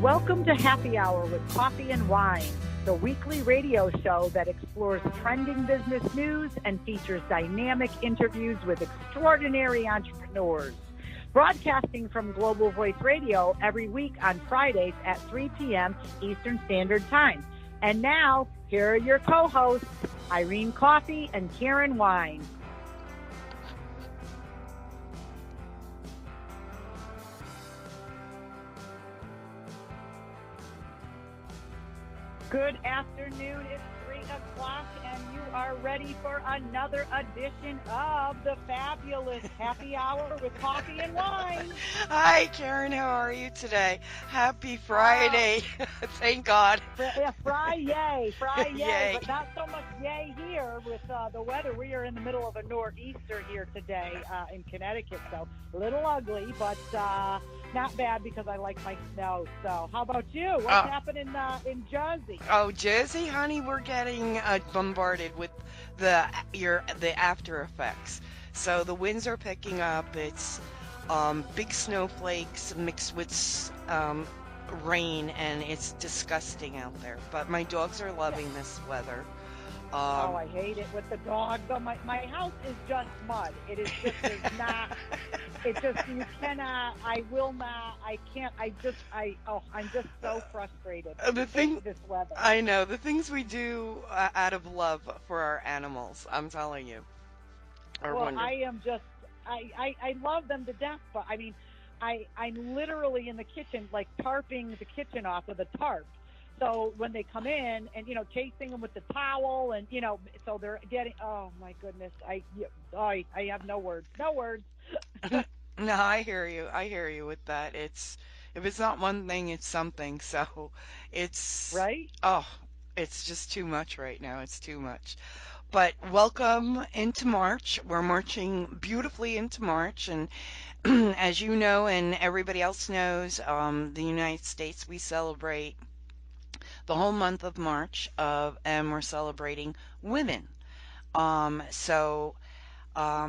Welcome to Happy Hour with Coffee and Wine, the weekly radio show that explores trending business news and features dynamic interviews with extraordinary entrepreneurs. Broadcasting from Global Voice Radio every week on Fridays at 3 p.m. Eastern Standard Time. And now, here are your co-hosts, Irene Coffee and Karen Wine. Good afternoon. It's 3 o'clock, and you are ready for another edition of the fabulous Happy Hour with Coffee and Wine. Hi, Karen. How are you today? Happy Friday. Thank God. Friday, Yay. but not so much yay here with the weather. We are in the middle of a nor'easter here today in Connecticut, so a little ugly, but not bad because I like my snow. So how about you? What's happening in Jersey? Oh, Jersey, honey, we're getting bombarded with the after effects. So the winds are picking up. It's big snowflakes mixed with rain, and it's disgusting out there. But my dogs are loving this weather. I hate it with the dogs. Oh, my house is just mud. It is just there's not. It's just you cannot. I will not. I can't. I'm just so frustrated. This weather. I know the things we do out of love for our animals. I'm telling you. Well, I am just. I love them to death, but I mean, I'm literally in the kitchen, like tarping the kitchen off with a tarp. So when they come in and, chasing them with the towel and, so they're getting, oh my goodness. I have no words. No, I hear you with that. If it's not one thing, it's something. So it's, right. Oh, it's just too much right now. It's too much. But welcome into March. We're marching beautifully into March. And as you know, and everybody else knows, the United States, we celebrate the whole month of March and we're celebrating women.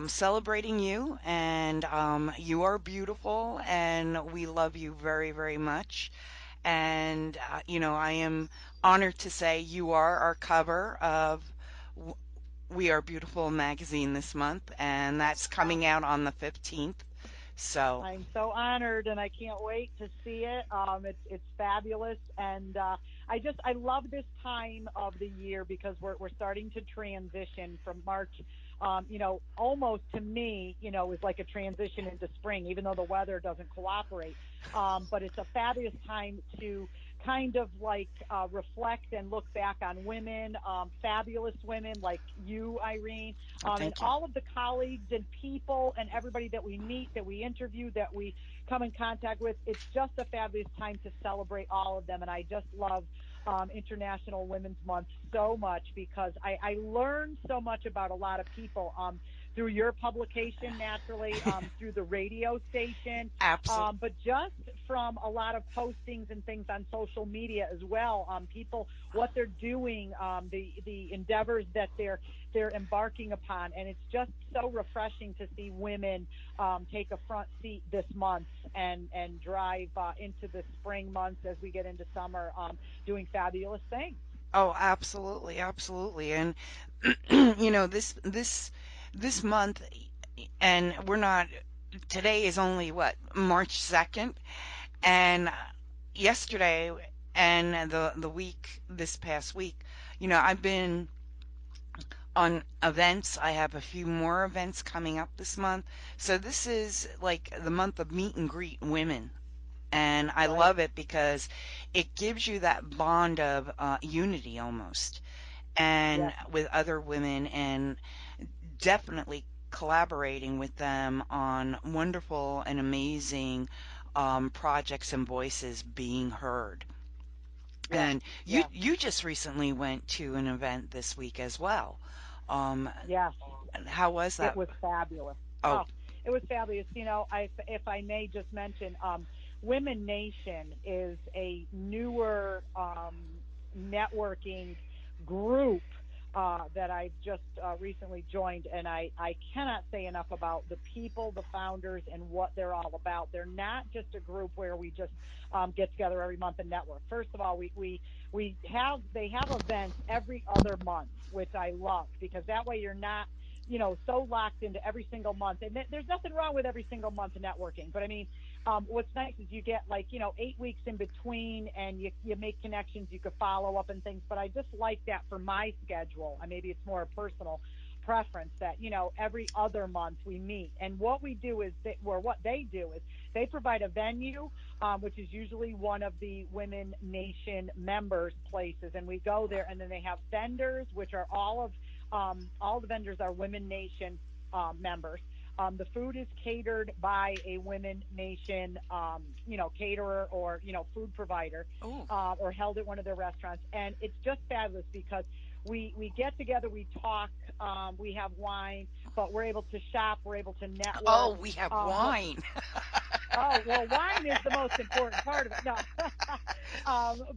Celebrating you, and you are beautiful, and we love you very, very much. And, I am honored to say you are our cover of We Are Beautiful magazine this month, and that's coming out on the 15th. So I'm so honored, and I can't wait to see it. It's fabulous, and I love this time of the year because we're starting to transition from March. Almost to me, is like a transition into spring, even though the weather doesn't cooperate. But it's a fabulous time to kind of like reflect and look back on women, fabulous women like you, Irene, and all of the colleagues and people and everybody that we meet, that we interview, that we come in contact with. It's just a fabulous time to celebrate all of them. And I just love International Women's Month so much because I learned so much about a lot of people through your publication, naturally, through the radio station, absolutely. but just from a lot of postings and things on social media as well. People, what they're doing, the endeavors that they're embarking upon, and it's just so refreshing to see women take a front seat this month and drive into the spring months as we get into summer, doing fabulous things. Oh, absolutely, absolutely. And this month, and today is only March 2nd, and yesterday and this past week, I've been on events. I have a few more events coming up this month. So this is like the month of meet and greet women. And I Right. love it because it gives you that bond of unity almost, and Yes. with other women, and definitely collaborating with them on wonderful and amazing projects and voices being heard. Yes. And Yes. you just recently went to an event this week as well. Um, Yes. how was It that? was fabulous. Oh, Oh, it was fabulous. If I may just mention, Women Nation is a newer networking group that I've just recently joined, and I cannot say enough about the people, the founders, and what they're all about. They're not just a group where we just get together every month and network. First of all, we have they have events every other month, which I love because that way you're not so locked into every single month. And there's nothing wrong with every single month networking, but I mean, what's nice is you get like 8 weeks in between, and you make connections, you could follow up and things. But I just like that for my schedule. And maybe it's more a personal preference that every other month we meet. And what we do is what they do is they provide a venue, which is usually one of the Women Nation members places, and we go there. And then they have vendors, which are all the vendors are Women Nation members. The food is catered by a Women Nation, caterer or food provider, Oh, or held at one of their restaurants, and it's just fabulous because we get together, we talk, we have wine, but we're able to shop, we're able to network. oh, we have What wine. Oh, well, wine is the most important part of it. No.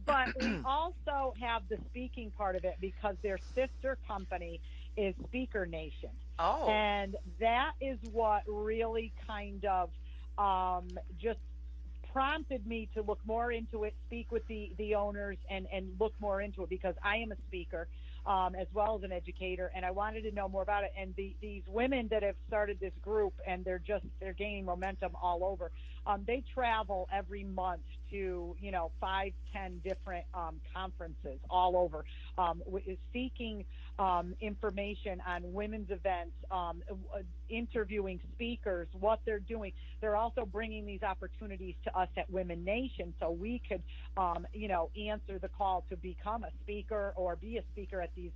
But we also have the speaking part of it because their sister company is Speaker Nation. Oh, And that is what really kind of just prompted me to look more into it, speak with the owners, and look more into it because I am a speaker, as well as an educator, and I wanted to know more about it. And these women that have started this group, and they're gaining momentum all over. They travel every month to 5, 10 different conferences all over, seeking information on women's events, interviewing speakers, what they're doing. They're also bringing these opportunities to us at Women Nation so we could, answer the call to become a speaker or be a speaker at these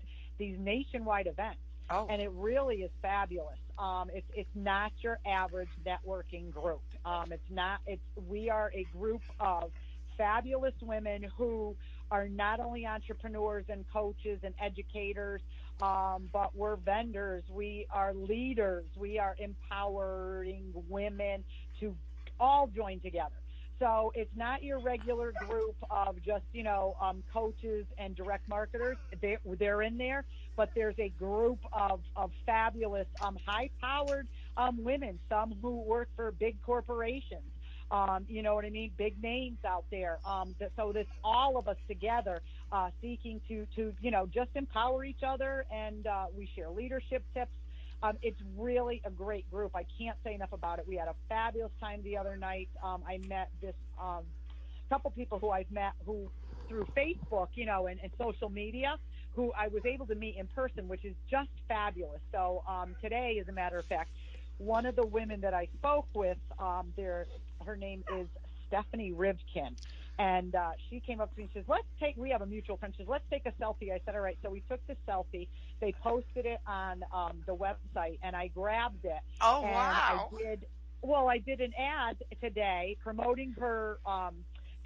nationwide events. oh, And it really is fabulous. It's not your average networking group. We are a group of fabulous women who are not only entrepreneurs and coaches and educators, but we're vendors. We are leaders. We are empowering women to all join together. So it's not your regular group of just coaches and direct marketers. They're in there, but there's a group of fabulous high-powered women. Some who work for big corporations. You know what I mean? Big names out there. So that's all of us together, seeking to just empower each other, and we share leadership tips. It's really a great group. I can't say enough about it. We had a fabulous time the other night. I met this couple people who I've met who through Facebook, and social media, who I was able to meet in person, which is just fabulous. So today, as a matter of fact, one of the women that I spoke with, her name is Stephanie Rivkin. And she came up to me and says, we have a mutual friend. She says, let's take a selfie. I said, all right. So we took the selfie. They posted it on the website, and I grabbed it. oh, And wow. I did an ad today promoting her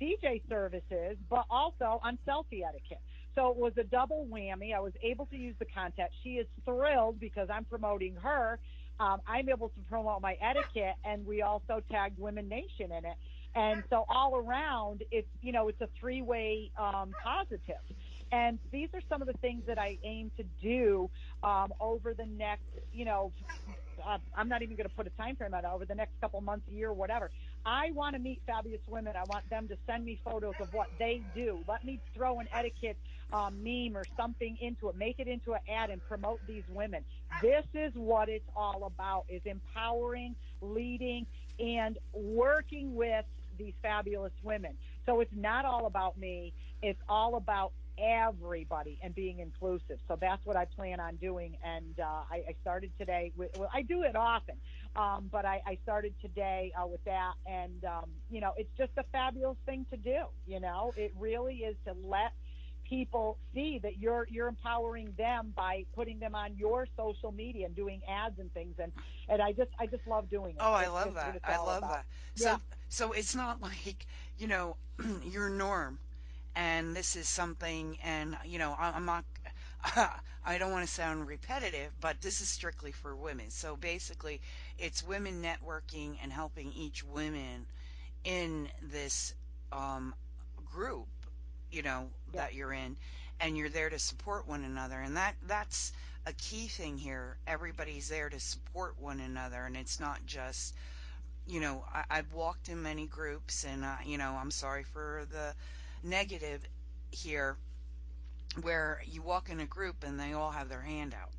DJ services, but also on selfie etiquette. So it was a double whammy. I was able to use the content. She is thrilled because I'm promoting her. I'm able to promote my etiquette, and we also tagged Women Nation in it. And so all around, it's a three-way positive. And these are some of the things that I aim to do over the next, I'm not even going to put a time frame on it, over the next couple months, year, whatever. I want to meet fabulous women. I want them to send me photos of what they do. Let me throw an etiquette meme or something into it, make it into an ad, and promote these women. This is what it's all about: is empowering, leading, and working with these fabulous women. So it's not all about me. It's all about everybody and being inclusive. So that's what I plan on doing. And I started today well, I do it often, but I started today with that. And, it's just a fabulous thing to do. It really is, to let people see that you're empowering them by putting them on your social media and doing ads and things. And I just love doing it. Oh, I It's love what that. it's I all love about. that. Yeah. So it's not like, you know, your norm, and this is something, and I'm not, I don't want to sound repetitive, but this is strictly for women. So basically, it's women networking and helping each woman in this um, group, Yeah. that you're in. and you're there to support one another. And that's a key thing here. Everybody's there to support one another, and it's not just, I've walked in many groups, and I'm sorry for the negative here, where you walk in a group and they all have their hand out,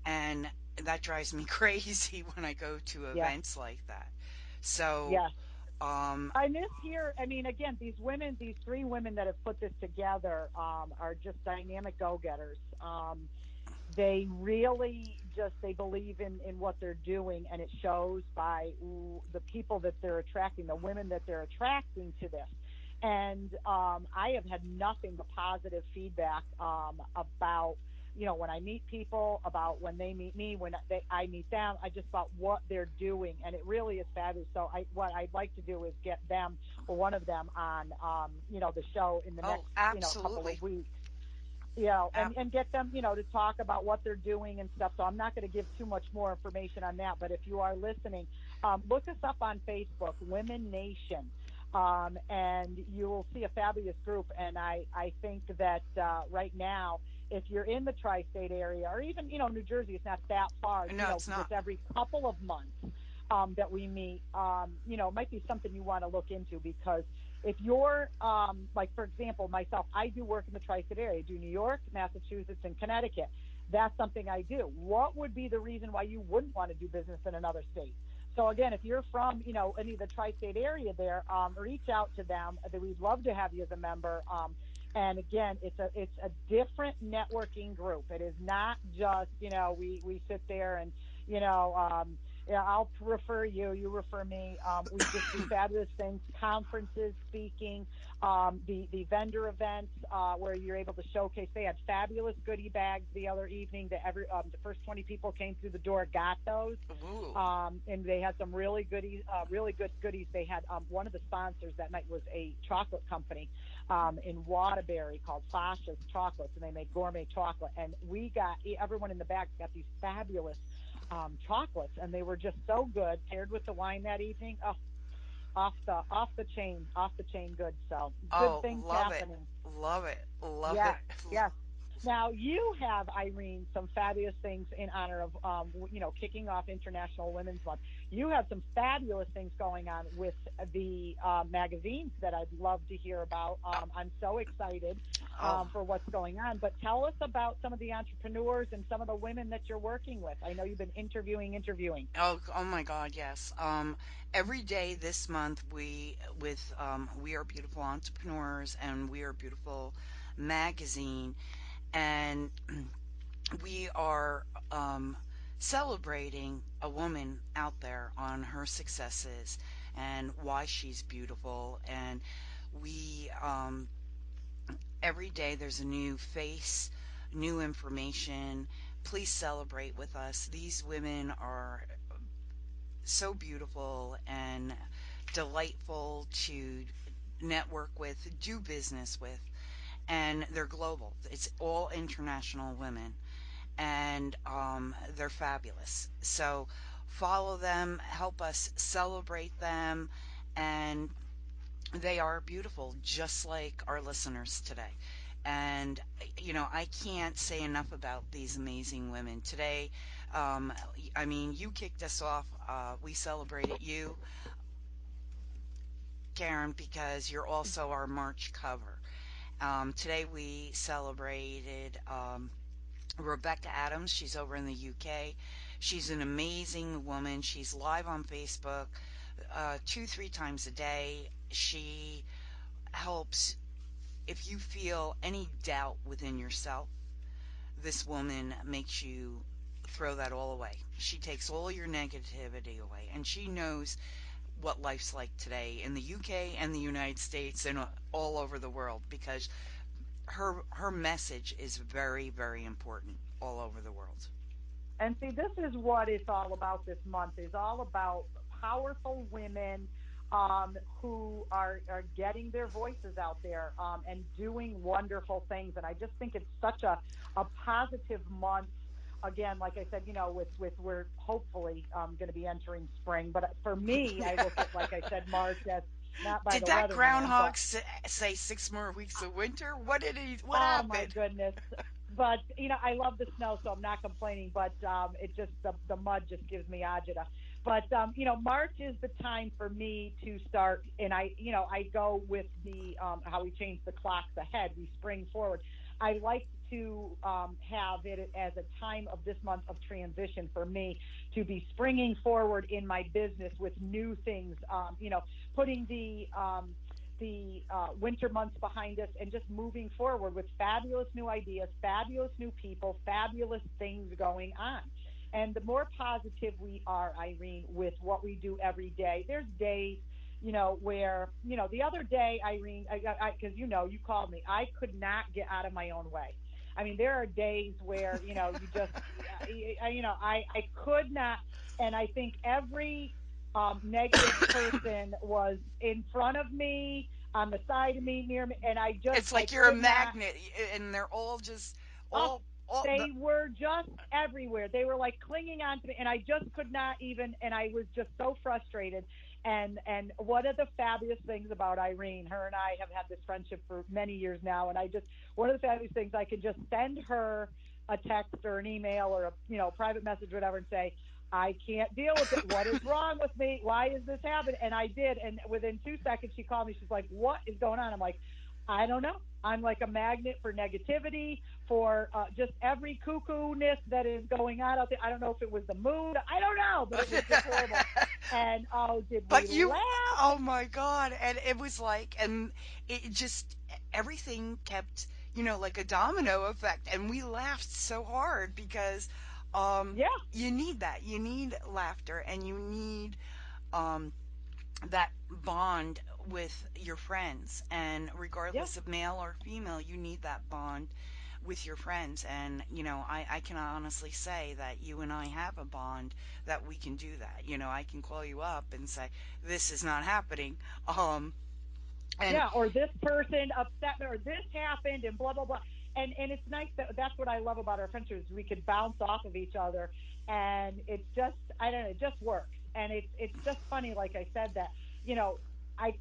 and that drives me crazy when I go to Yes, events like that. So, yes. um, I miss here. I mean, again, these women, these three women that have put this together, are just dynamic go-getters. They really just they believe in what they're doing, and it shows by the people that they're attracting, the women that they're attracting to this. And I have had nothing but positive feedback about, when I meet people, about when they meet me, when I meet them, I just about what they're doing, and it really is fabulous. So what I'd like to do is get them, or one of them, on the show in the oh, next couple absolutely. of weeks, Ab- and get them, to talk about what they're doing and stuff. So I'm not going to give too much more information on that, but if you are listening, look us up on Facebook, Women Nation, and you will see a fabulous group. And I think that right now, if you're in the tri-state area, or even, New Jersey, it's not that far, no, it's not. just every couple of months that we meet, it might be something you want to look into, because if you're like, for example, myself, I do work in the tri-state area. I do New York, Massachusetts, and Connecticut. That's something I do. What would be the reason why you wouldn't want to do business in another state? So again, if you're from, any of the tri-state area there, reach out to them. We'd love to have you as a member. And again, it's a different networking group. It is not just, we sit there and, you know um, yeah, I'll refer you, you refer me. We just do fabulous things, conferences, speaking, the vendor events, where you're able to showcase. They had fabulous goodie bags the other evening. The first 20 people came through the door got those. Ooh. And they had some really goodies, really good goodies. They had, one of the sponsors that night was a chocolate company in Waterbury called Fasha's Chocolates, and they make gourmet chocolate. And everyone in the back got these fabulous chocolates, and they were just so good, paired with the wine that evening. Oh, off the chain good. So good Oh, things love it. happening. Love it. Love it. Yes, yes. Now you have, Irene, some fabulous things in honor of kicking off International Women's Month. You have some fabulous things going on with the magazines that I'd love to hear about. I'm so excited Oh, for what's going on. But tell us about some of the entrepreneurs and some of the women that you're working with. I know you've been interviewing. oh my God, yes. Every day this month, We Are Beautiful Entrepreneurs and We Are Beautiful magazine, and we are celebrating a woman out there on her successes and why she's beautiful. And we every day there's a new face, new information. Please celebrate with us. These women are so beautiful and delightful to network with, do business with, and they're global. It's all international women, and they're fabulous. So follow them, help us celebrate them, and they are beautiful, just like our listeners today. And, I can't say enough about these amazing women. Today, um, I mean, you kicked us off. We celebrated you, Karen, because you're also our March cover. Today, we celebrated Rebecca Adams. She's over in the UK. She's an amazing woman. She's live on Facebook 2, 3 times a day. She helps. If you feel any doubt within yourself, this woman makes you throw that all away. She takes all your negativity away, and she knows what life's like today in the UK and the United States and all over the world, because her message is very, very important all over the world. And see, this is what it's all about. This month is all about powerful women, who are getting their voices out there, and doing wonderful things. And I just think it's such a positive month. Again, like I said, with we're hopefully going to be entering spring. But for me, I look at, like I said, March as not by Did the that weatherman, groundhog but say 6 more weeks of winter? What did he? What oh my happened? goodness. But I love the snow, so I'm not complaining. But it just the mud just gives me agita. But March is the time for me to start, and I go with the how we change the clocks ahead. We spring forward. I like to have it as a time of this month of transition for me to be springing forward in my business with new things. Putting the winter months behind us and just moving forward with fabulous new ideas, fabulous new people, fabulous things going on. And the more positive we are, Irene, with what we do every day, there's days, where, the other day, Irene, because you called me, I could not get out of my own way. I mean, there are days where, you just, I could not. And I think every negative person was in front of me, on the side of me, near me, and It's I like you're a could not. magnet, and they're all just Oh, all the. they were just everywhere. They were like clinging on to me, and I just could not even. And I was just so frustrated. And one of the fabulous things about Irene, her and I have had this friendship for many years now, and one of the fabulous things, I can just send her a text or an email or a private message, whatever, and say, I can't deal with it. What is wrong with me? Why is this happening? And I did. And within 2 seconds, she called me. She's like, what is going on? I'm like, I don't know. I'm like a magnet for negativity, for just every cuckoo-ness that is going on out there. I don't know if it was the moon. I don't know, but it was just horrible. And oh, did we But you, laugh? oh my God. And it was like, and it just, everything kept, like a domino effect. And we laughed so hard because Yeah, you need that. You need laughter, and you need um, that bond with your friends. And yeah, regardless of male or female, you need that bond with your friends. And, I can honestly say that you and I have a bond that we can do that. I can call you up and say, this is not happening. Um, and yeah. Or this person upset me, or this happened, and blah blah blah. And it's nice that that's what I love about our friendship is we could bounce off of each other, and it's just I don't know, it just works. And it's just funny, like I said, that you know I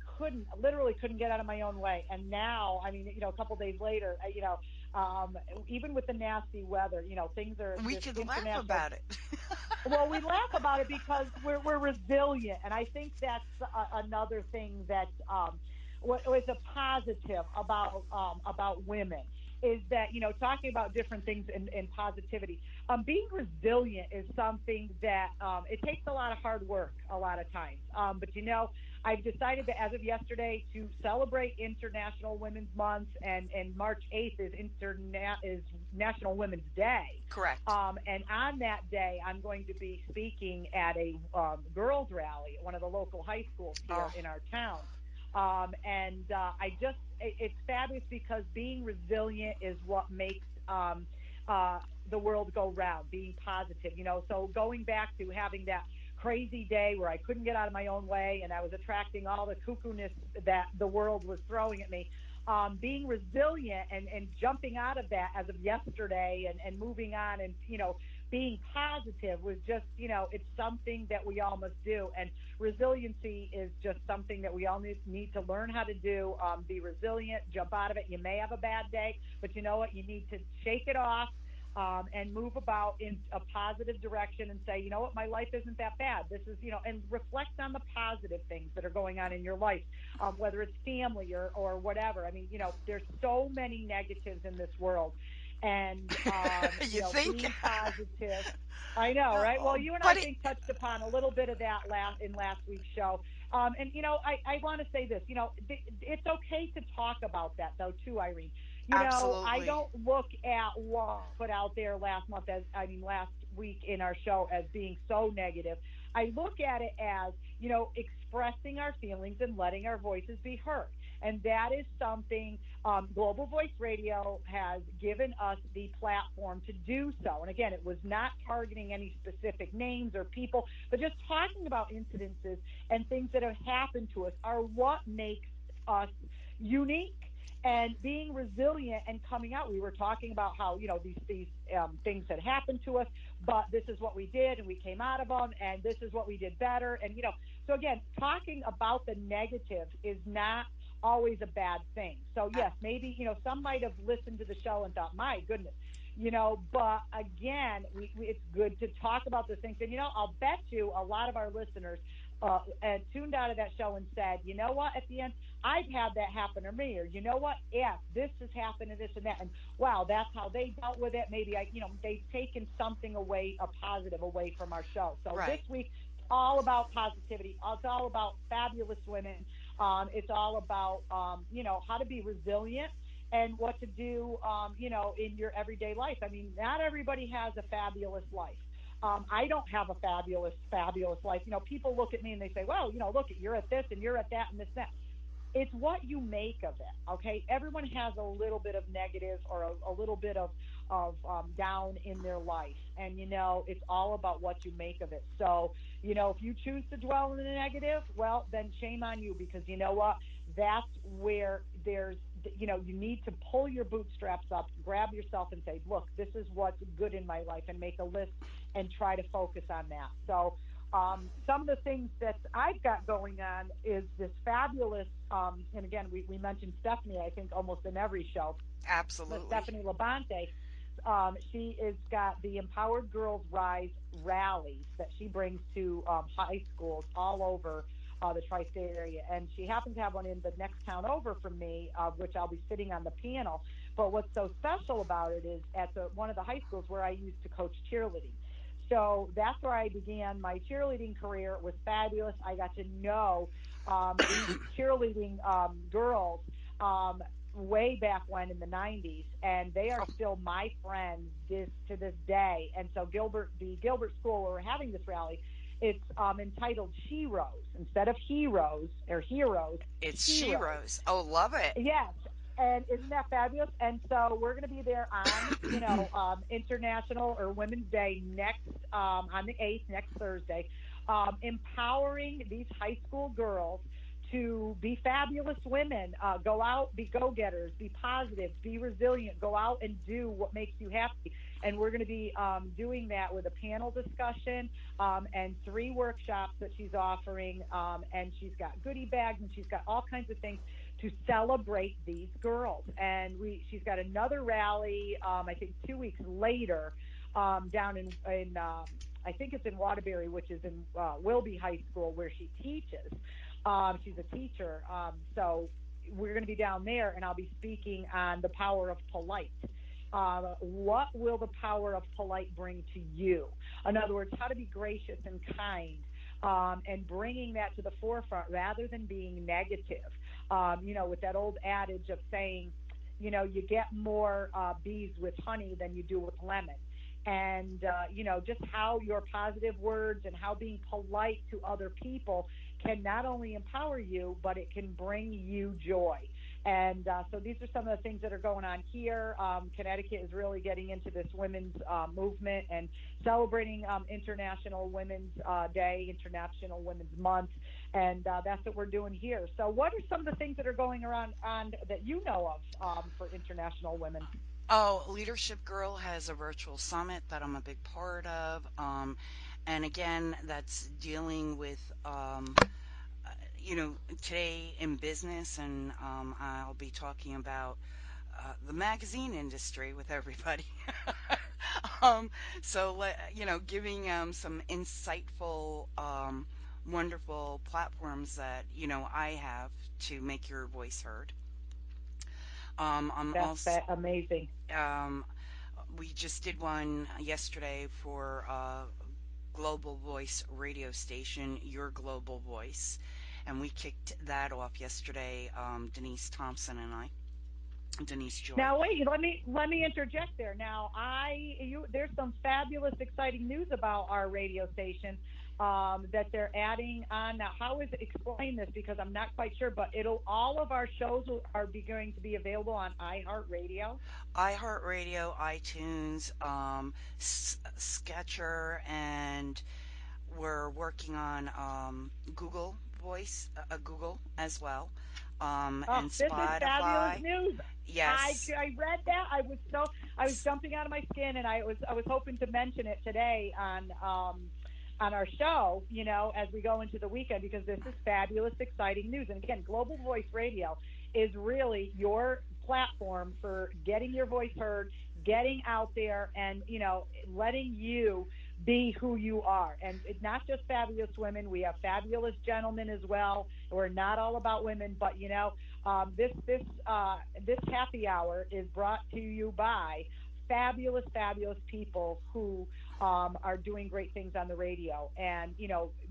literally couldn't get out of my own way. And now, I mean, a couple days later, um, even with the nasty weather, things are we this could laugh international. about it. Well, we laugh about it because we're resilient, and I think that's another thing that was a positive about women is that talking about different things in positivity. Being resilient is something that it takes a lot of hard work a lot of times. But I've decided that as of yesterday to celebrate International Women's Month, and March 8th is National Women's Day. Correct. And on that day, I'm going to be speaking at a girls' rally at one of the local high schools here Oh, in our town. And it's fabulous because being resilient is what makes the world go round, being positive. So going back to having that crazy day where I couldn't get out of my own way and I was attracting all the cuckoo-ness that the world was throwing at me. Being resilient and jumping out of that as of yesterday, and moving on, and being positive was just it's something that we all must do. And resiliency is just something that we all need to learn how to do. Be resilient, jump out of it. You may have a bad day, but you know what? You need to shake it off. And move about in a positive direction and say, you know what, my life isn't that bad. This is, and reflect on the positive things that are going on in your life, whether it's family or whatever. I mean, there's so many negatives in this world. And, you think? being positive. I know, right? Well, Oh, you and I but it, think touched upon a little bit of that in last week's show. And, I want to say this, it's okay to talk about that, though, too, Irene. I absolutely. don't look at what put out there last week in our show as being so negative. I look at it as, expressing our feelings and letting our voices be heard. And that is something Global Voice Radio has given us the platform to do so. And again, it was not targeting any specific names or people, but just talking about incidences and things that have happened to us are what makes us unique. and being resilient and coming out. We were talking about how, these things had happened to us, but this is what we did, and we came out of them, and this is what we did better. And so again, talking about the negative is not always a bad thing. So A- yes, maybe some might have listened to the show and thought, my goodness, but again, it's good to talk about those things. And I'll bet you a lot of our listeners tuned out of that show and said, you know what, at the end, I've had that happen to me, or you know what, yeah, this has happened and this and that, and wow, that's how they dealt with it. Maybe they've taken something away, a positive away from our show. So this right, week, all about positivity. It's all about fabulous women. It's all about how to be resilient and what to do, in your everyday life. I mean, not everybody has a fabulous life. I don't have a fabulous life. People look at me and they say, well, look, you're at this and you're at that and this and that. It's what you make of it. Okay, everyone has a little bit of negative or a little bit of down in their life, and it's all about what you make of it. So if you choose to dwell in the negative, well, then shame on you, because you know what, that's where there's you need to pull your bootstraps up, grab yourself and say, look, this is what's good in my life, and make a list and try to focus on that. So some of the things that I've got going on is this fabulous, and again, we mentioned Stephanie, I think, almost in every show, but absolutely. Stephanie Labonte, she has got the Empowered Girls Rise rallies that she brings to high schools all over the tri-state area, and she happens to have one in the next town over from me, which I'll be sitting on the panel. But what's so special about it is at one of the high schools where I used to coach cheerleading. So that's where I began my cheerleading career. It was fabulous. I got to know these cheerleading girls way back when in the 90s, and they are Oh, still my friends to this day. And so the Gilbert School, where we're having this rally, it's entitled She Rose instead of heroes or heroes. it's She Rose. Sheroes. Oh, love it. Yes. And isn't that fabulous? And so we're going to be there on, International or Women's Day on the 8th, next Thursday, empowering these high school girls to be fabulous women, go out, be go-getters, be positive, be resilient, go out and do what makes you happy. And we're going to be doing that with a panel discussion and 3 workshops that she's offering. And she's got goodie bags and she's got all kinds of things to celebrate these girls. And she's got another rally, I think 2 weeks later, down in I think it's in Waterbury, which is in Wilby High School, where she teaches. She's a teacher. So we're going to be down there, and I'll be speaking on the power of polite. What will the power of polite bring to you? In other words, how to be gracious and kind, and bringing that to the forefront rather than being negative. With that old adage of saying, you get more bees with honey than you do with lemon. And, just how your positive words and how being polite to other people can not only empower you, but it can bring you joy. And so these are some of the things that are going on here. Connecticut is really getting into this women's movement and celebrating International Women's Day, International Women's Month, and that's what we're doing here. So what are some of the things that are going around on that you know of for International Women? Oh, Leadership Girl has a virtual summit that I'm a big part of. And again, that's dealing with, today in business, and I'll be talking about the magazine industry with everybody. um, giving some insightful, wonderful platforms that I have to make your voice heard. I'm That's also amazing. um, we just did one yesterday for Global Voice radio station, Your Global Voice, and we kicked that off yesterday. Denise Thompson and I, Denise Joy. Now wait, let me interject there. Now there's some fabulous, exciting news about our radio station that they're adding on. Now, how is it? Explain this, because I'm not quite sure. But all of our shows are going to be available on iHeartRadio. iHeartRadio, iTunes, Sketcher, and we're working on Google Voice, Google as well. Oh, and this is fabulous Spotify. news. Yes. I read that. I was jumping out of my skin, and I was hoping to mention it today on our show. You know, as we go into the weekend, because this is fabulous, exciting news. And again, Global Voice Radio is really your platform for getting your voice heard, getting out there, and letting you be who you are. And it's not just fabulous women; we have fabulous gentlemen as well. We're not all about women, but this happy hour is brought to you by fabulous people who are doing great things on the radio, and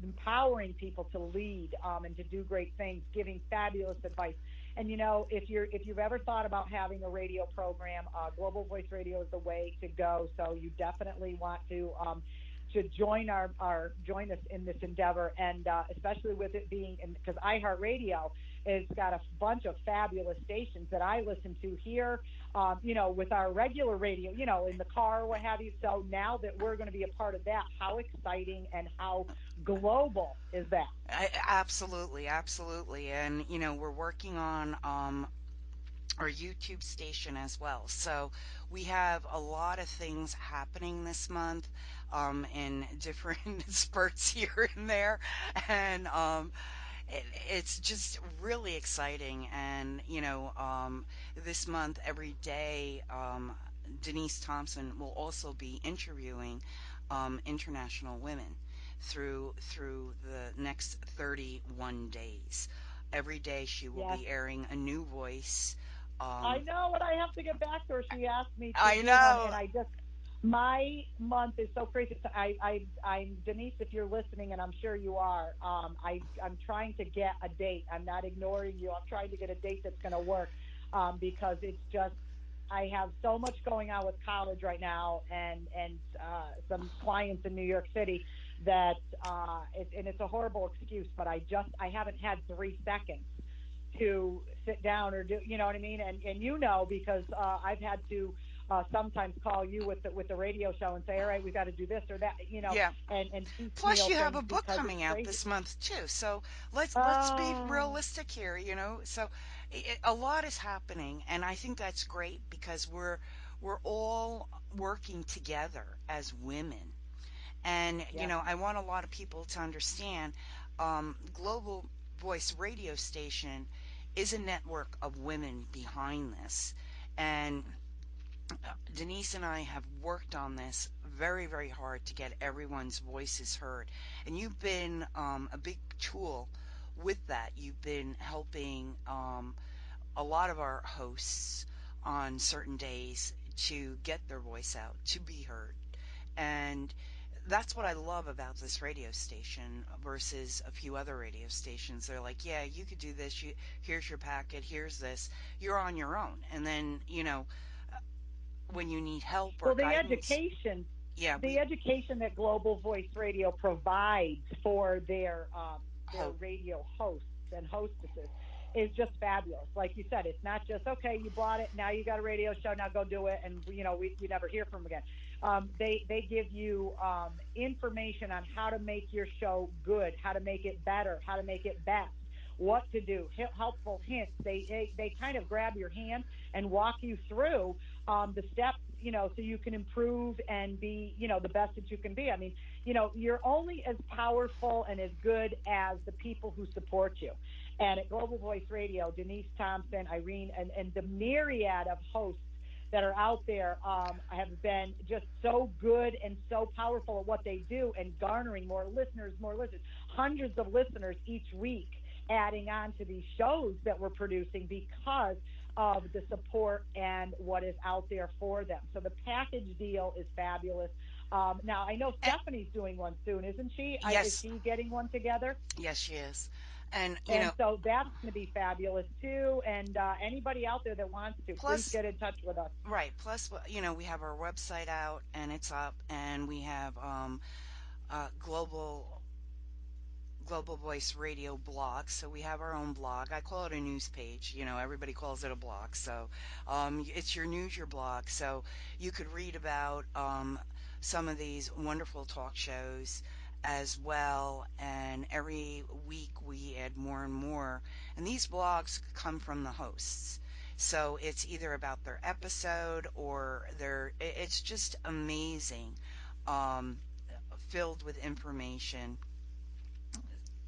empowering people to lead, and to do great things, giving fabulous advice. And if you've ever thought about having a radio program, Global Voice Radio is the way to go. So you definitely want to join us in this endeavor, and especially with it being, because iHeartRadio has got a bunch of fabulous stations that I listen to here, with our regular radio, in the car, what have you. So now that we're going to be a part of that, how exciting and how global is that? Absolutely, absolutely. And we're working on our YouTube station as well. So we have a lot of things happening this month, in different spurts here and there. And it's just really exciting. And, this month, every day, Denise Thompson will also be interviewing international women through the next 31 days. Every day she will Yes, be airing a new voice. I Um, know, and I have to get back to her. She asked me to I do one, know. and my month is so crazy. So I'm Denise, if you're listening, and I'm sure you are. I'm trying to get a date. I'm not ignoring you. I'm trying to get a date that's going to work, because it's just I have so much going on with college right now, and some clients in New York City that and it's a horrible excuse, but I haven't had 3 seconds to sit down or do, you know what I mean? And because I've had to sometimes call you with the radio show and say, all right, we got to do this or that, Yeah. and Plus, piecemeal you have things a book because it's coming out crazy. this month too. So let's be Oh, realistic here. So a lot is happening, and I think that's great because we're all working together as women. And yes. I want a lot of people to understand, Global Voice Radio Station is a network of women behind this, and Denise and I have worked on this very, very hard to get everyone's voices heard. And you've been a big tool with that. You've been helping a lot of our hosts on certain days to get their voice out, to be heard. And that's what I love about this radio station versus a few other radio stations. They're like, yeah, you could do this. Here's your packet. Here's this. You're on your own. And then, when you need help or Well, guidance. Yeah, the we education that Global Voice Radio provides for their hope. radio hosts and hostesses is just fabulous. Like you said, it's not just okay, you bought it, now you got a radio show, now go do it, and we never hear from them again. They give you information on how to make your show good, how to make it better, how to make it best, what to do, helpful hints. They kind of grab your hand and walk you through the steps, so you can improve and be, the best that you can be. I mean, you're only as powerful and as good as the people who support you. And at Global Voice Radio, Denise Thompson, Irene, and the myriad of hosts that are out there have been just so good and so powerful at what they do, and garnering more listeners, hundreds of listeners each week, adding on to these shows that we're producing because of the support and what is out there for them. So the package deal is fabulous. Now I know Eh, Stephanie's doing one soon, isn't she? Is yes, she getting one together? yes, she is. And And so that's going to be fabulous too. And anybody out there that wants to, please plus, get in touch with us. right, plus, we have our website out and it's up, and we have Global Voice Radio blog. So we have our own blog. I call it a news page. Everybody calls it a blog. So it's your news, your blog. So you could read about some of these wonderful talk shows, as well. And every week we add more and more. And these blogs come from the hosts. So it's either about their episode or it's just amazing, um, filled with information.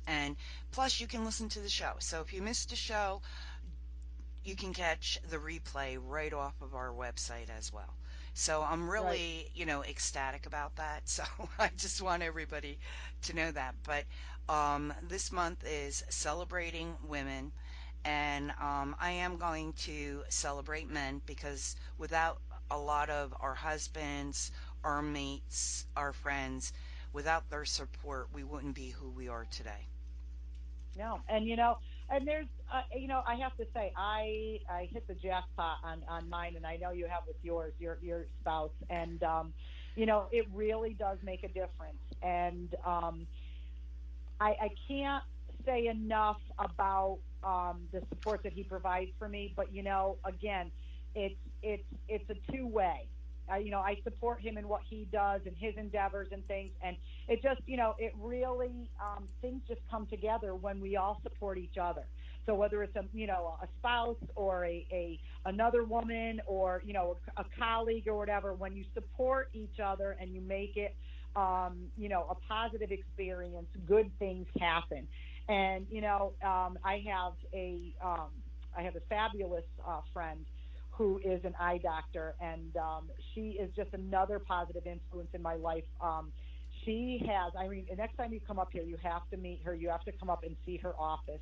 And plus, you can listen to the show. So if you missed a show, you can catch the replay right off of our website as well. So I'm Right. really, ecstatic about that. So I just want everybody to know that. But this month is celebrating women, and I am going to celebrate men because without a lot of our husbands, our mates, our friends, without their support, we wouldn't be who we are today. No, and and there's, I have to say, I hit the jackpot on mine, and I know you have with yours, your spouse, and it really does make a difference, and I can't say enough about the support that he provides for me. But again, it's a two way. I support him in what he does and his endeavors and things, and it just, it really, things just come together when we all support each other. So whether it's a spouse or a another woman, or a colleague or whatever, when you support each other and you make it a positive experience, good things happen. And I have a fabulous friend who is an eye doctor, and she is just another positive influence in my life. She has, I mean, the next time you come up here, you have to meet her. You have to come up and see her office.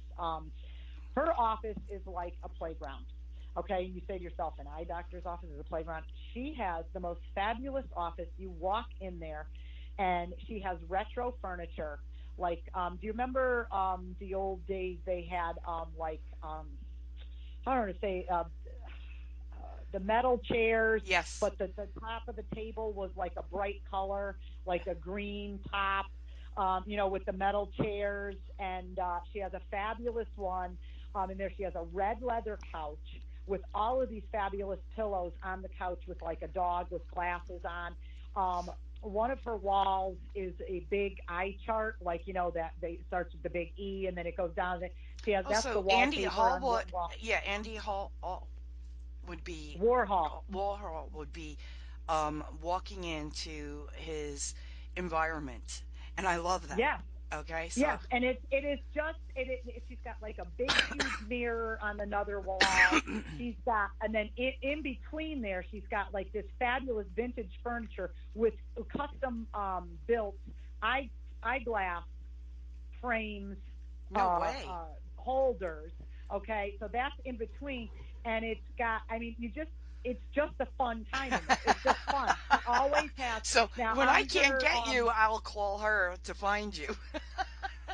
Her office is like a playground. Okay, you say to yourself, an eye doctor's office is a playground. She has the most fabulous office. You walk in there, and she has retro furniture. Like, do you remember the old days they had I don't want to say the metal chairs, Yes. but the top of the table was like a bright color, like a green top, with the metal chairs. And she has a fabulous one. In there, she has a red leather couch with all of these fabulous pillows on the couch with like a dog with glasses on. One of her walls is a big eye chart, like that they starts with the big E and then it goes down. She has that's the Also, Andy wallpaper Hall on one would, wall. yeah, Andy Hall would be, Warhol. Warhol would be walking into his environment. And I love that. Yes. Okay, so, Yes, and it is just she's got like a big huge mirror on another wall. She's got, and then in between there, she's got like this fabulous vintage furniture with custom built eye eyeglass frames, no way. holders. Okay, so that's in between, and it's got. I mean, it's just a fun time in there. It's just fun. She always has. So Now when I on can't her get you, I'll call her to find you.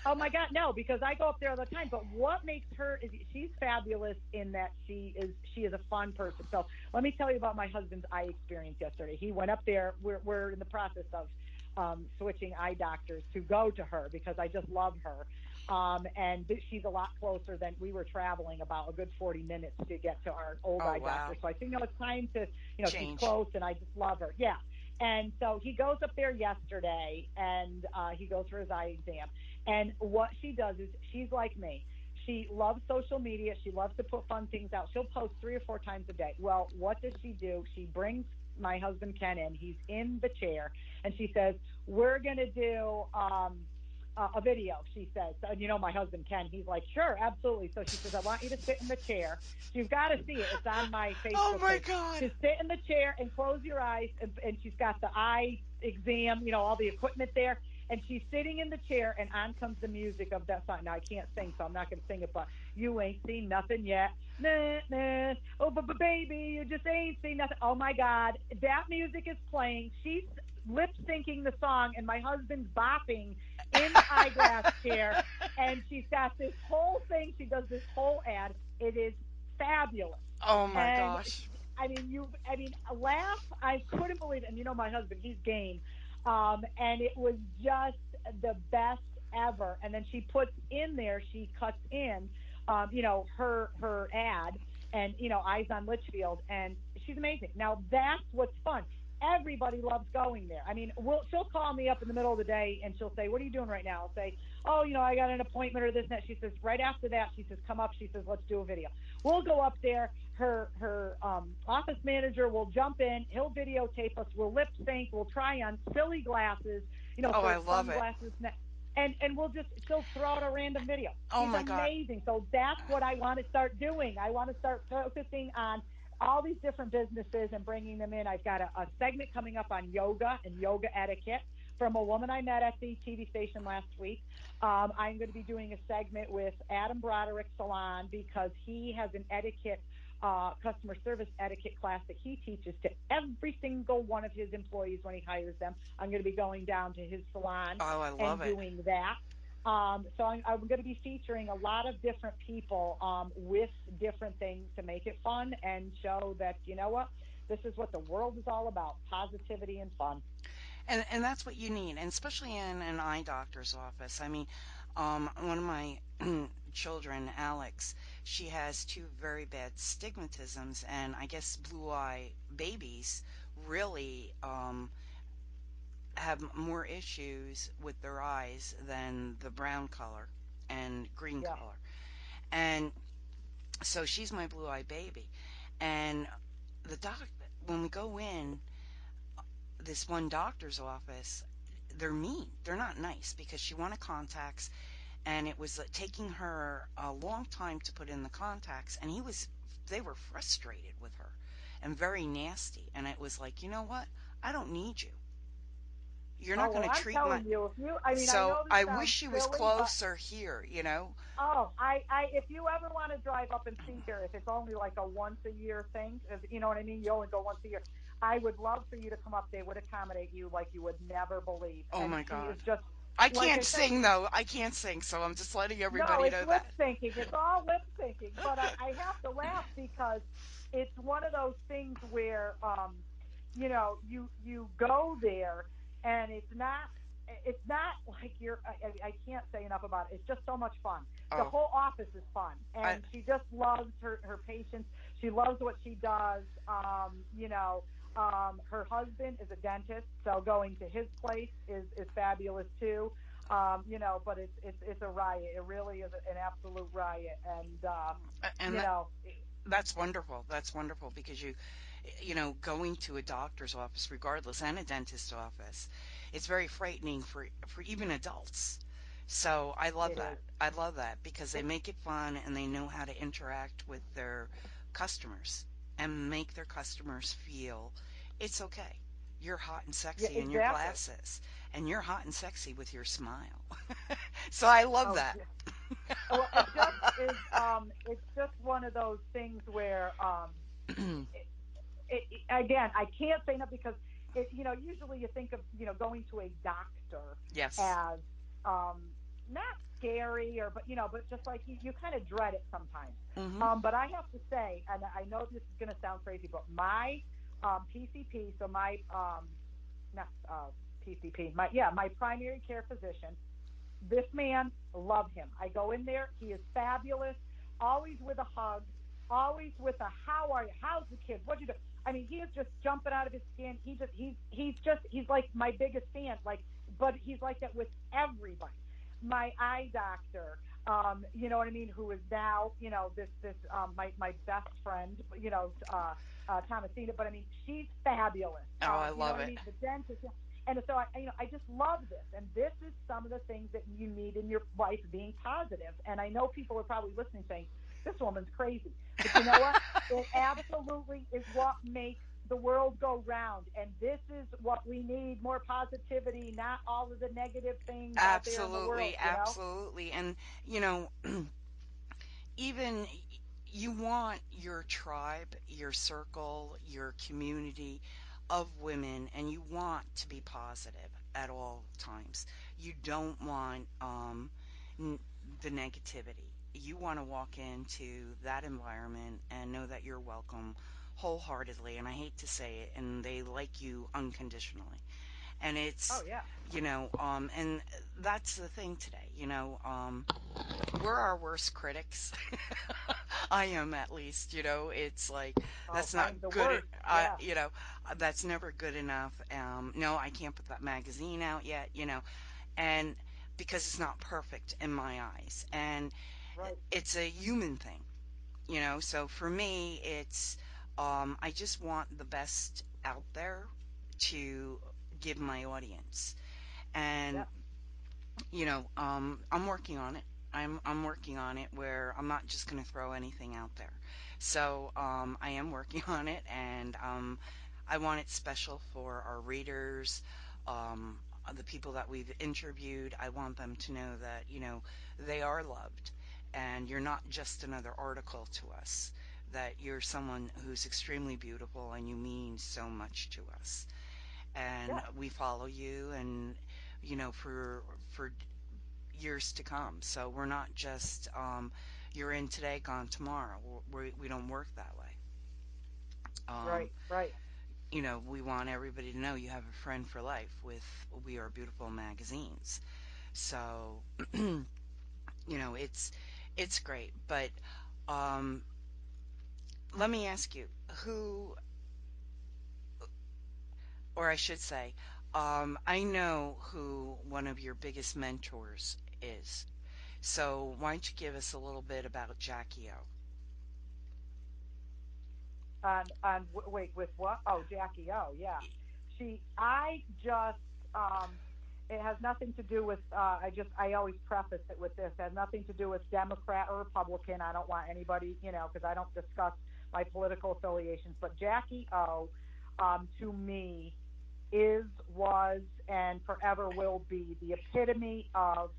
Oh my God, no, because I go up there all the time. But what makes her is she's fabulous in that she is a fun person. So let me tell you about my husband's eye experience yesterday. He went up there. We're in the process of switching eye doctors to go to her because I just love her. And she's a lot closer than we were traveling about a good 40 minutes to get to our old Oh, eye doctor. wow. So I think, it's time to, she's Change. close and I just love her. Yeah. And so he goes up there yesterday and he goes for his eye exam. And what she does is she's like me. She loves social media. She loves to put fun things out. She'll post 3 or 4 times a day. Well, what does she do? She brings my husband Ken in. He's in the chair, and she says, "We're gonna do a video." She says, and my husband Ken, he's like, "Sure, absolutely." So she says, "I want you to sit in the chair." So you've got to see it. It's on my Oh Facebook my page. God. Just sit in the chair and close your eyes, and she's got the eye exam, all the equipment there, and she's sitting in the chair, and on comes the music of that song. Now I can't sing, so I'm not going to sing it, but you ain't seen nothing yet. Nah, nah. Oh, but baby, you just ain't seen nothing. Oh my God, that music is playing. She's lip syncing the song, and my husband's bopping in the eyeglass chair, and she's got this whole thing. She does this whole ad. It is fabulous. Oh my And gosh. I mean, a laugh. I couldn't believe it. And my husband, he's game. And it was just the best ever. And then she puts in there, she cuts in, her ad, and eyes on Litchfield, and she's amazing. Now that's what's fun. everybody loves going there. I mean, she'll call me up in the middle of the day and she'll say, "What are you doing right now?" I'll say, "Oh, I got an appointment or this and that." She says, right after that, she says, "Come up." She says, "Let's do a video." We'll go up there. Her office manager will jump in. He'll videotape us. We'll lip sync. We'll try on silly glasses, Oh, I for love it. sunglasses. And she'll throw out a random video. Oh She's my God. amazing. So that's what I want to start doing. I want to start focusing on all these different businesses and bringing them in. I've got a segment coming up on yoga and yoga etiquette from a woman I met at the TV station last week. I'm going to be doing a segment with Adam Broderick's salon because he has an etiquette, customer service etiquette class that he teaches to every single one of his employees when he hires them. I'm going to be going down to his salon Oh, I love and it. doing that. So I'm going to be featuring a lot of different people with different things to make it fun and show that, what, this is what the world is all about, positivity and fun. And that's what you need, and especially in an eye doctor's office. I mean, one of my children, Alex, she has two very bad stigmatisms, and I guess blue eye babies really have more issues with their eyes than the brown color and green Yeah. color. And so she's my blue eye baby. And the doc, when we go in this one doctor's office, they're mean. They're not nice because she wanted contacts, and it was taking her a long time to put in the contacts, and they were frustrated with her and very nasty. And it was like, you know what? I don't need you. You're not Oh, going well, to I'm treat my. telling you, if you, I mean, I So know this I wish sounds she was silly, but closer here. oh, if you ever want to drive up and see her, if it's only like a once a year thing, you know what I mean? You only go once a year. I would love for you to come up. They would accommodate you like you would never believe. Oh And my she is God. just, I like can't I said, sing though. I can't sing, so I'm just letting no, everybody it's know lip that. syncing. It's all lip syncing. But I have to laugh because it's one of those things where, you go there and it's not like I can't say enough about it. It's just so much fun. The Oh, whole office is fun, I and she just loves her patients. She loves what she does. Her husband is a dentist, so going to his place is fabulous too. But it's a riot. It really is an absolute riot, and and you know, that's wonderful. That's wonderful because going to a doctor's office, regardless, and a dentist's office, it's very frightening for even adults. So I love it that. is. I love that because they make it fun and they know how to interact with their customers and make their customers feel it's okay. You're hot and Yeah, sexy in your exactly. glasses, and you're hot and sexy with your smile. So I love Oh, that. well, it just is. It's just one of those things where, again, I can't say enough because usually you think of going to a doctor Yes. as not scary but just like you kind of dread it sometimes. Hmm. But I have to say, and I know this is going to sound crazy, but my PCP, so my not PCP, my primary care physician, this man, love him. I go in there. He is fabulous. Always with a hug. Always with a "How are you? How's the kids? What'd you do?" I mean, he is just jumping out of his skin. He's like my biggest fan. But he's like that with everybody. My eye doctor, you know what I mean, who is now, this my best friend, Thomasina. But I mean, she's fabulous. Oh, I You know love what I it. mean? The dentist. And so I just love this, and this is some of the things that you need in your life, being positive. And I know people are probably listening, saying, "This woman's crazy," but you know what? It absolutely is what makes the world go round, and this is what we need: more positivity, not all of the negative things out there in the Absolutely, world. You know? absolutely. And you know, even you want your tribe, your circle, your community of women, and you want to be positive at all times. You don't want n- the negativity. You want to walk into that environment and know that you're welcome wholeheartedly. And I hate to say it, and they like you unconditionally. And Oh it's, yeah. and that's the thing today, we're our worst critics. I am at least, it's like Oh, that's I'm not the good. worst. Yeah. That's never good enough. No, I can't put that magazine out yet, and because it's not perfect in my eyes, and Right. it's a human thing, So for me, it's I just want the best out there to give my audience, and Yep. I'm working on it. I'm working on it where I'm not just going to throw anything out there. So I am working on it, and I want it special for our readers, the people that we've interviewed. I want them to know that they are loved, and you're not just another article to us. That you're someone who's extremely beautiful, and you mean so much to us. And Yep. we follow you, and for years to come. So we're not just you're in today, gone tomorrow. We don't work that way. Um, Right. Right. we want everybody to know you have a friend for life with We Are Beautiful magazines. So it's great. But um, let me ask you, who, or I should say, I know who one of your biggest mentors is. So why don't you give us a little bit about Jackie O? Wait, with what? Oh, Jackie. Oh, yeah. I just, um, it has nothing to do with, I always preface it with this. It has nothing to do with Democrat or Republican. I don't want anybody, because I don't discuss my political affiliations. But Jackie O, to me, was, and forever will be the epitome of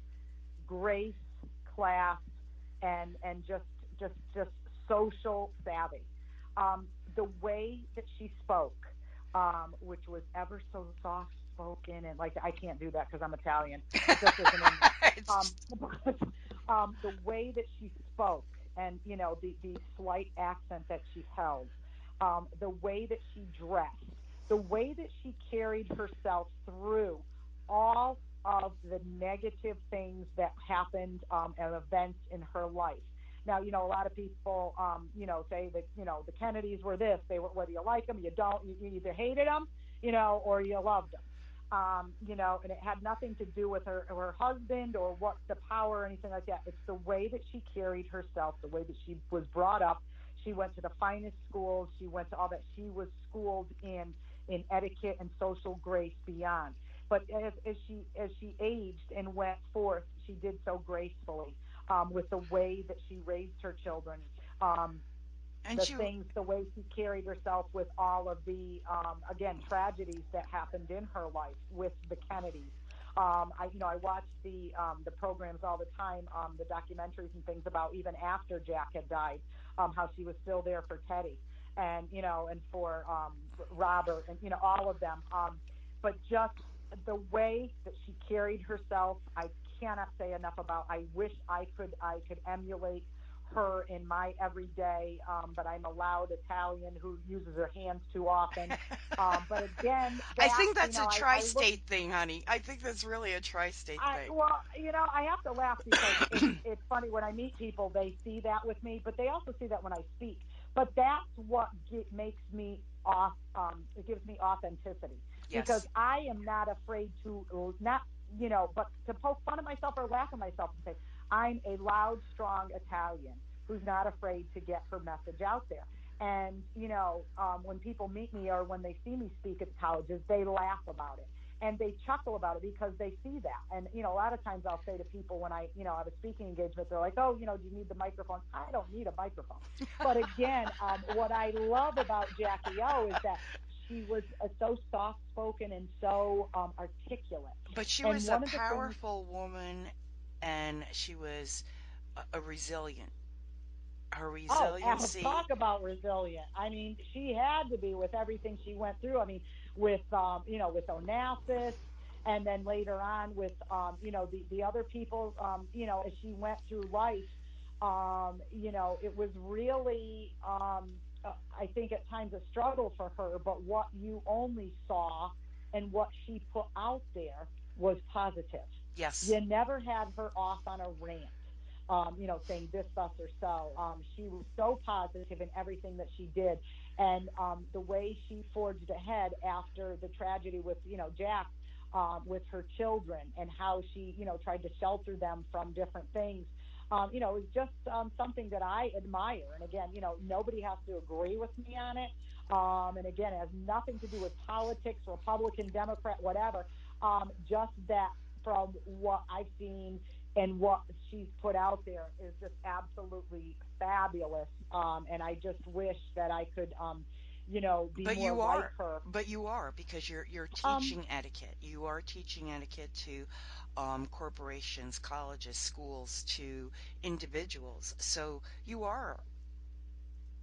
grace, class, and just social savvy. The way that she spoke, which was ever so soft spoken, and like I can't do that because I'm Italian. It just isn't in me. It's But the way that she spoke, and the slight accent that she held, the way that she dressed, the way that she carried herself through all of the negative things that happened and events in her life. Now, a lot of people, say that, the Kennedys were this, they were, whether you like them, you don't, you either hated them, or you loved them. And it had nothing to do with her husband or what the power or anything like that. It's the way that she carried herself, the way that she was brought up. She went to the finest schools. She went to all that. She was schooled in etiquette and social grace beyond. But as she aged and went forth, she did so gracefully, with the way that she raised her children, um, and the you things, the way she carried herself with all of the, again, tragedies that happened in her life with the Kennedys. I watched the programs all the time, the documentaries and things about even after Jack had died, how she was still there for Teddy, and for Robert, and all of them. But just the way that she carried herself, I cannot say enough about. I wish I could emulate her in my everyday, but I'm a loud Italian who uses her hands too often. But again, I that, think that's a I look. tri-state thing, honey. I think that's really a tri-state thing. Well, I have to laugh because it's funny when I meet people, they see that with me, but they also see that when I speak. But that's what makes me off. It gives me authenticity because Yes. I am not afraid to not, but to poke fun at myself or laugh at myself and say I'm a loud, strong Italian who's not afraid to get her message out there. And when people meet me or when they see me speak at colleges, they laugh about it and they chuckle about it because they see that. And a lot of times I'll say to people when I have a speaking engagement, they're like, "Oh, do you need the microphone?" I don't need a microphone. But again, what I love about Jackie O is that she was so soft spoken and so articulate. But she And was a one of the things, powerful woman, and she was a resilient. Her oh, Al, talk resiliency. about resilient. I mean, she had to be with everything she went through. I mean, with Onassis, and then later on with the other people, as she went through life, it was really, I think at times a struggle for her. But what you only saw and what she put out there was positive. Yes. You never had her off on a rant. saying this, thus, or so. She was so positive in everything that she did, and the way she forged ahead after the tragedy with, Jack, with her children, and how she, tried to shelter them from different things. Is just something that I admire. And again, nobody has to agree with me on it. And again, it has nothing to do with politics, Republican, Democrat, whatever. Just that from what I've seen and what she's put out there is just absolutely fabulous. And I just wish that I could, be But more you like are, her. but you are because you're Um, teaching etiquette. You are teaching etiquette to corporations, colleges, schools, to individuals. So you are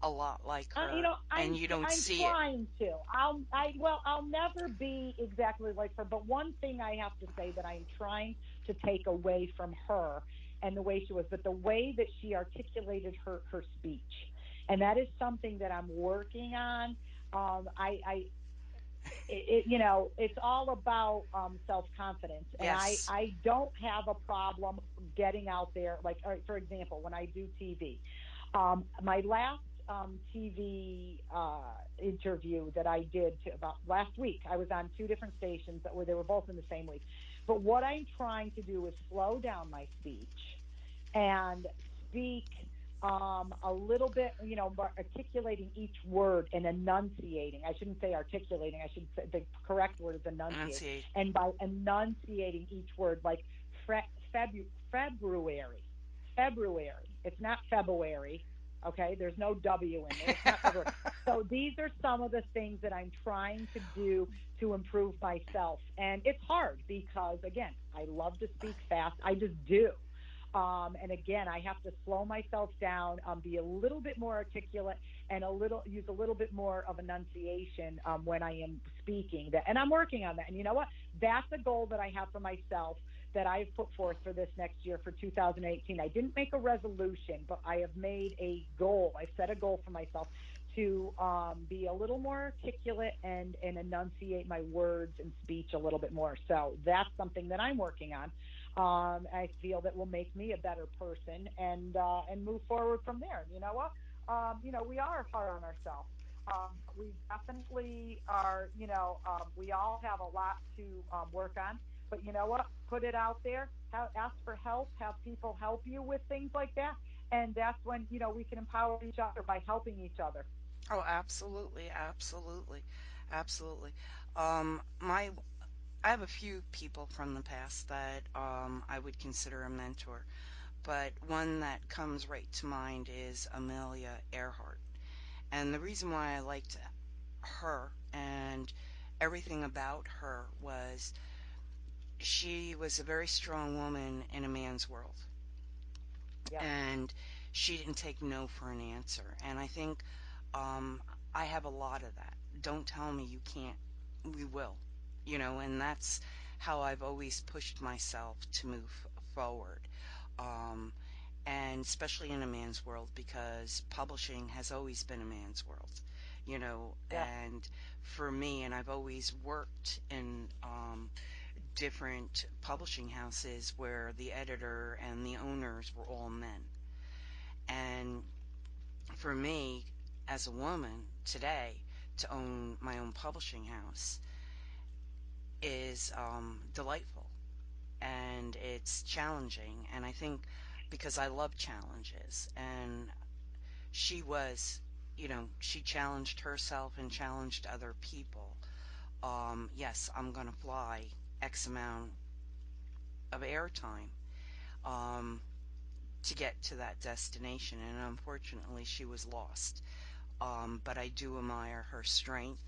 a lot like her, and you don't I'm see it. trying to. I'll never be exactly like her. But one thing I have to say that I'm trying to take away from her and the way she was, but the way that she articulated her speech, and that is something that I'm working on. It's all about self confidence, and Yes. I don't have a problem getting out there. Like, for example, when I do TV, my last TV interview that I did about last week, I was on two different stations that were they were both in the same week. But what I'm trying to do is slow down my speech and speak a little bit, articulating each word and enunciating. I shouldn't say articulating. I should say the correct word is enunciate. Enunciate. And by enunciating each word, like February, February. It's not February. Okay, there's no W in there. It's not February. So these are some of the things that I'm trying to do to improve myself, and it's hard because again, I love to speak fast. I just do. And again, I have to slow myself down, be a little bit more articulate, and use a little bit more of enunciation when I am speaking. And I'm working on that. And you know what? That's a goal that I have for myself that I've put forth for this next year for 2018. I didn't make a resolution, but I have made a goal. I've set a goal for myself to be a little more articulate and enunciate my words and speech a little bit more. So that's something that I'm working on. I feel that will make me a better person and move forward from there. You know what? We are hard on ourselves. We definitely are. We all have a lot to work on. But you know what? Put it out there. Ask for help. Have people help you with things like that. And that's when we can empower each other by helping each other. Oh, absolutely, absolutely, absolutely. My I have a few people from the past that I would consider a mentor, but one that comes right to mind is Amelia Earhart. And the reason why I liked her and everything about her was she was a very strong woman in a man's world. Yep. And she didn't take no for an answer. And I think um, I have a lot of that. Don't tell me you can't, we will, and that's how I've always pushed myself to move forward. Um, and especially in a man's world because publishing has always been a man's world, Yeah. and for me, and I've always worked in different publishing houses where the editor and the owners were all men. And for me, as a woman today, to own my own publishing house is delightful and it's challenging. And I think because I love challenges, and she was, she challenged herself and challenged other people. Yes, I'm going to fly X amount of airtime. Um, to get to that destination, and unfortunately, she was lost. But I do admire her strength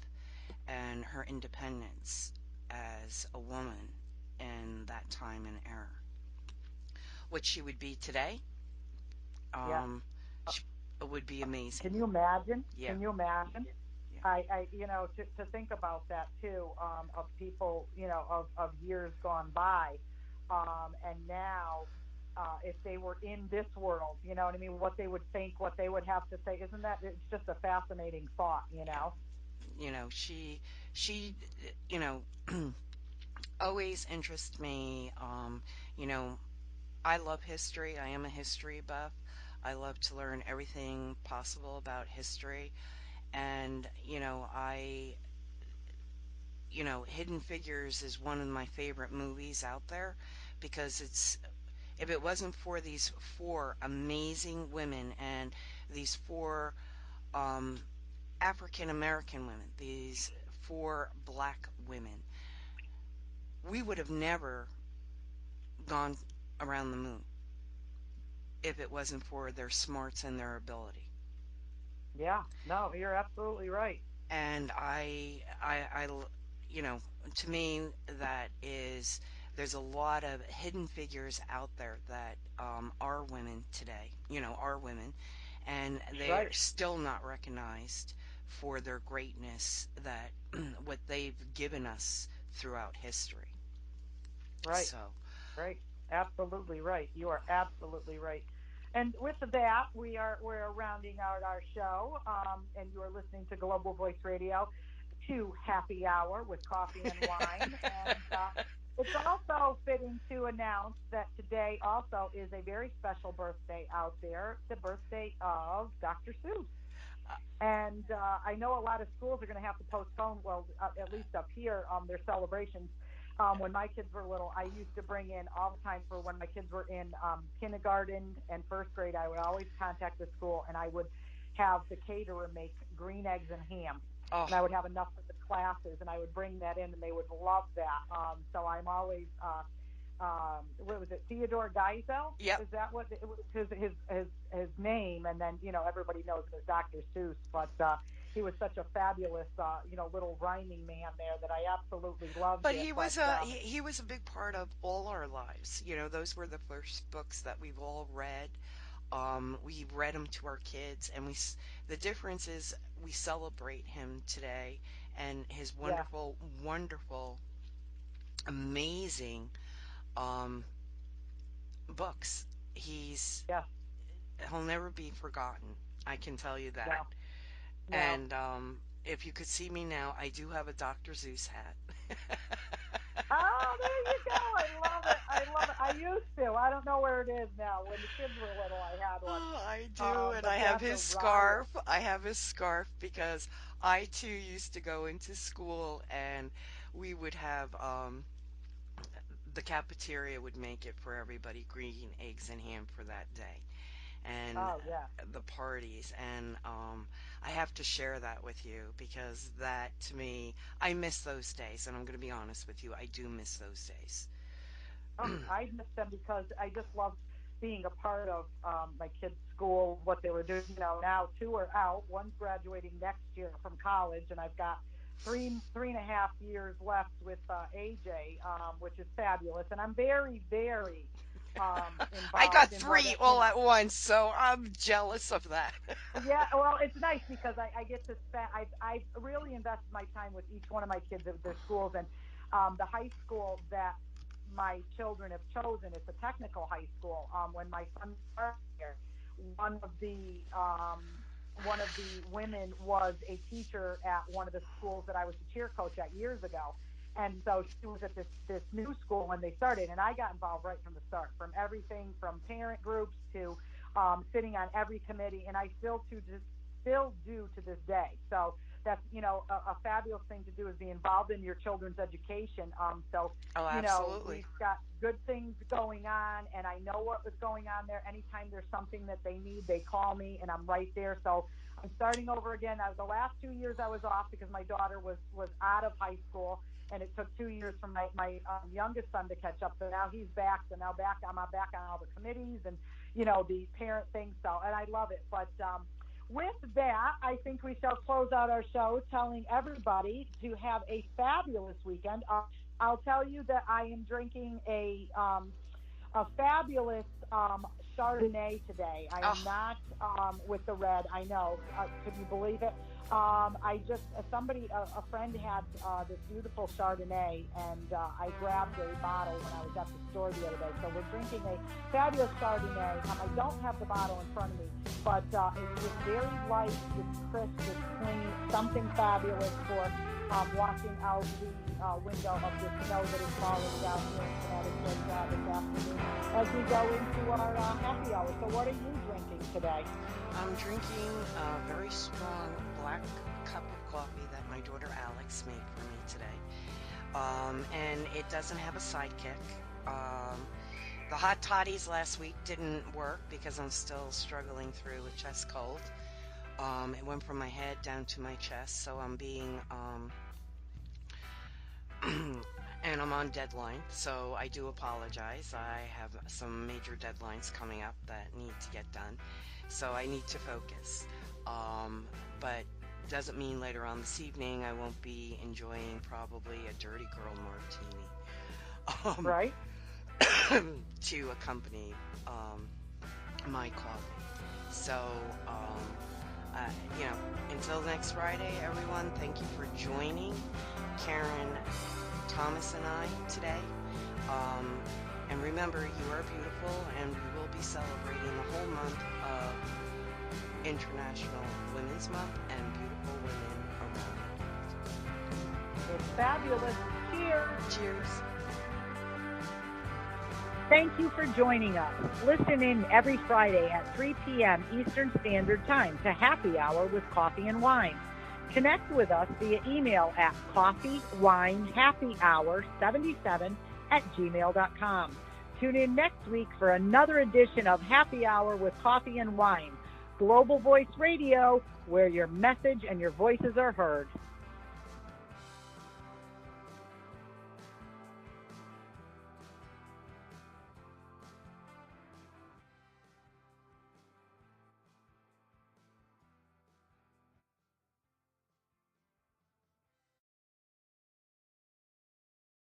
and her independence as a woman in that time and era. What she would be today, Yeah. um, she, it would be amazing. Can you imagine? Yeah, Can you imagine? yeah, To think about that too, of people, of years gone by, and now, if they were in this world, you know what I mean, what they would think, what they would have to say. Isn't that, it's just a fascinating thought, yeah. She, you know, always interests me. You know, I love history. I am a history buff. I love to learn everything possible about history. And, Hidden Figures is one of my favorite movies out there because if it wasn't for these four amazing women and these four um, African American women, these four black women, we would have never gone around the moon if it wasn't for their smarts and their ability. Yeah, no, you're absolutely right. And you know, to me, that is, there's a lot of hidden figures out there that are women today, are women, and they're Right, still not recognized for their greatness that what they've given us throughout history. right. So, Right. Absolutely right. You are absolutely right. And with that, we're rounding out our show. And you are listening to Global Voice Radio to Happy Hour with Coffee and Wine. And it's also fitting to announce that today also is a very special birthday out there, the birthday of Dr. Seuss. uh, And I know a lot of schools are going to have to postpone, well, at least up here, their celebrations. When my kids were little, I used to bring in all the time for when my kids were in kindergarten and first grade. I would always contact the school and I would have the caterer make green eggs and ham. And I oh, would have enough for the classes and I would bring that in and they would love that. So I'm always what was it, Theodore Geisel? yep. Is that what it was his name? And then everybody knows him as Dr. Seuss, but he was such a fabulous little rhyming man there that I absolutely loved But it. he But was he was a big part of all our lives. Those were the first books that we've all read. We read them to our kids, and the difference is we celebrate him today and his yeah, wonderful, wonderful, amazing um, books. yeah, He'll never be forgotten. I can tell you that. no, no. And if you could see me now, I do have a Dr. Zeus hat. Oh, there you go. I love it. I love it. I used to. I don't know where it is now. When the kids were little, I had one. Oh, I do, and I But have that's a his riot. scarf. I have his scarf because I too used to go into school and we would have the cafeteria would make it for everybody green eggs and ham for that day and Oh yeah. the parties and I have to share that with you because that to me I miss those days and I'm going to be honest with you, I do miss those days. Oh, I miss them because I just loved being a part of my kids' school, what they were doing. Now two are out. One's graduating next year from college, and I've got three and a half years left with AJ, which is fabulous. And I'm very, very I got involved in what three all at once, so I'm jealous of that. yeah, well, it's nice because I get to spend. I've really invested my time with each one of my kids at their schools, and the high school that my children have chosen. It's a technical high school. When my son started here, one of the one of the women was a teacher at one of the schools that I was the cheer coach at years ago. And so she was at this new school when they started, and I got involved right from the start, from everything from parent groups to sitting on every committee, and I still do to this day. So that's a fabulous thing to do is be involved in your children's education. So Oh, absolutely. we've got good things going on, and I know what was going on there. Anytime there's something that they need, they call me, and I'm right there. So I'm starting over again. The last 2 years I was off because my daughter was out of high school, and it took 2 years for my youngest son to catch up. So now he's back. So now I'm back on all the committees and the parent thing. So, and I love it. But with that, I think we shall close out our show telling everybody to have a fabulous weekend. I'll tell you that I am drinking a fabulous Chardonnay today. I am Oh, not with the red. I know. Could you believe it? I just a friend had this beautiful Chardonnay, and I grabbed a bottle when I was at the store the other day. So we're drinking a fabulous Chardonnay. I don't have the bottle in front of me, but it's just very light, it's crisp, it's clean, something fabulous for walking out the window of the snow that is falling down here in Connecticut. this afternoon as we go into our happy hour. So what are you drinking today? I'm drinking a very strong black cup of coffee that my daughter Alex made for me today. And it doesn't have a sidekick. The hot toddies last week didn't work because I'm still struggling through a chest cold. It went from my head down to my chest, so I'm being and I'm on deadline, so I do apologize. I have some major deadlines coming up that need to get done, so I need to focus. But doesn't mean later on this evening I won't be enjoying probably a dirty girl martini Right? to accompany my coffee. So, until next Friday, everyone, thank you for joining Karen, Thomas, and I today. And remember, you are beautiful, and we will be celebrating the whole month of International Women's Month and beautiful women around the world. It's fabulous. Cheers. Cheers. Thank you for joining us. Listen in every Friday at 3 p.m. Eastern Standard Time to Happy Hour with Coffee and Wine. Connect with us via email at coffeewinehappyhour77@gmail.com. Tune in next week for another edition of Happy Hour with Coffee and Wine, Global Voice Radio, where your message and your voices are heard.